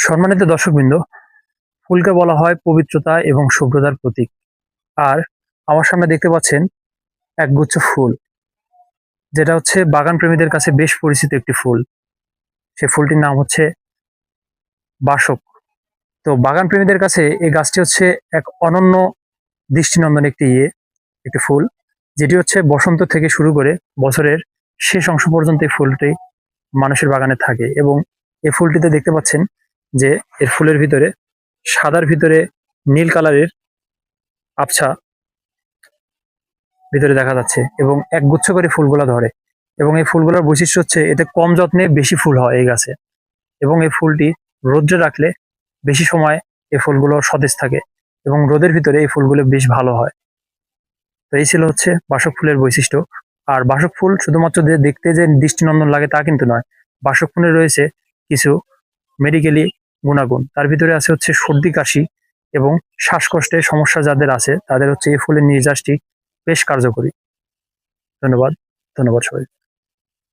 সম্মানিত দর্শকবৃন্দ, ফুলকে বলা হয় পবিত্রতা এবং শুভ্রতার প্রতীক। আর আমার সামনে দেখতে পাচ্ছেন একগুচ্ছ ফুল, যেটা হচ্ছে বাগান প্রেমীদের কাছে বেশ পরিচিত একটি ফুল। সে ফুলটির নাম হচ্ছে বাসক। তো বাগান প্রেমীদের কাছে এই গাছটি হচ্ছে এক অনন্য দৃষ্টিনন্দন একটি ফুল, যেটি হচ্ছে বসন্ত থেকে শুরু করে বছরের শেষ অংশ পর্যন্ত এই ফুলটি মানুষের বাগানে থাকে। এবং এই ফুলটিতে দেখতে পাচ্ছেন যে এর ফুলের ভিতরে সাদার ভিতরে নীল কালারের আবছা ভিতরে দেখা যাচ্ছে, এবং একগুচ্ছ করে ফুলগুলা ধরে। এবং এই ফুলগুলোর বৈশিষ্ট্য হচ্ছে এতে কম যত্নে বেশি ফুল হয় এই গাছে। এবং এই ফুলটি রোদ্রে রাখলে বেশি সময় এই ফুলগুলো সতেজ থাকে, এবং রোদের ভিতরে এই ফুলগুলো বেশ ভালো হয়। তো এই ছিল হচ্ছে বাসক ফুলের বৈশিষ্ট্য। আর বাসক ফুল শুধুমাত্র দেখতে যে দৃষ্টিনন্দন লাগে তা কিন্তু নয়। বাসক ফুলে রয়েছে কিছু মেডিকেলি গুণাগুণ। তার ভিতরে আছে হচ্ছে সর্দি কাশি এবং শ্বাসকষ্টের সমস্যা যাদের আছে তাদের হচ্ছে এই ফুলের নির্যাসটি বেশ কার্যকরী। ধন্যবাদ। ধন্যবাদ সবাই।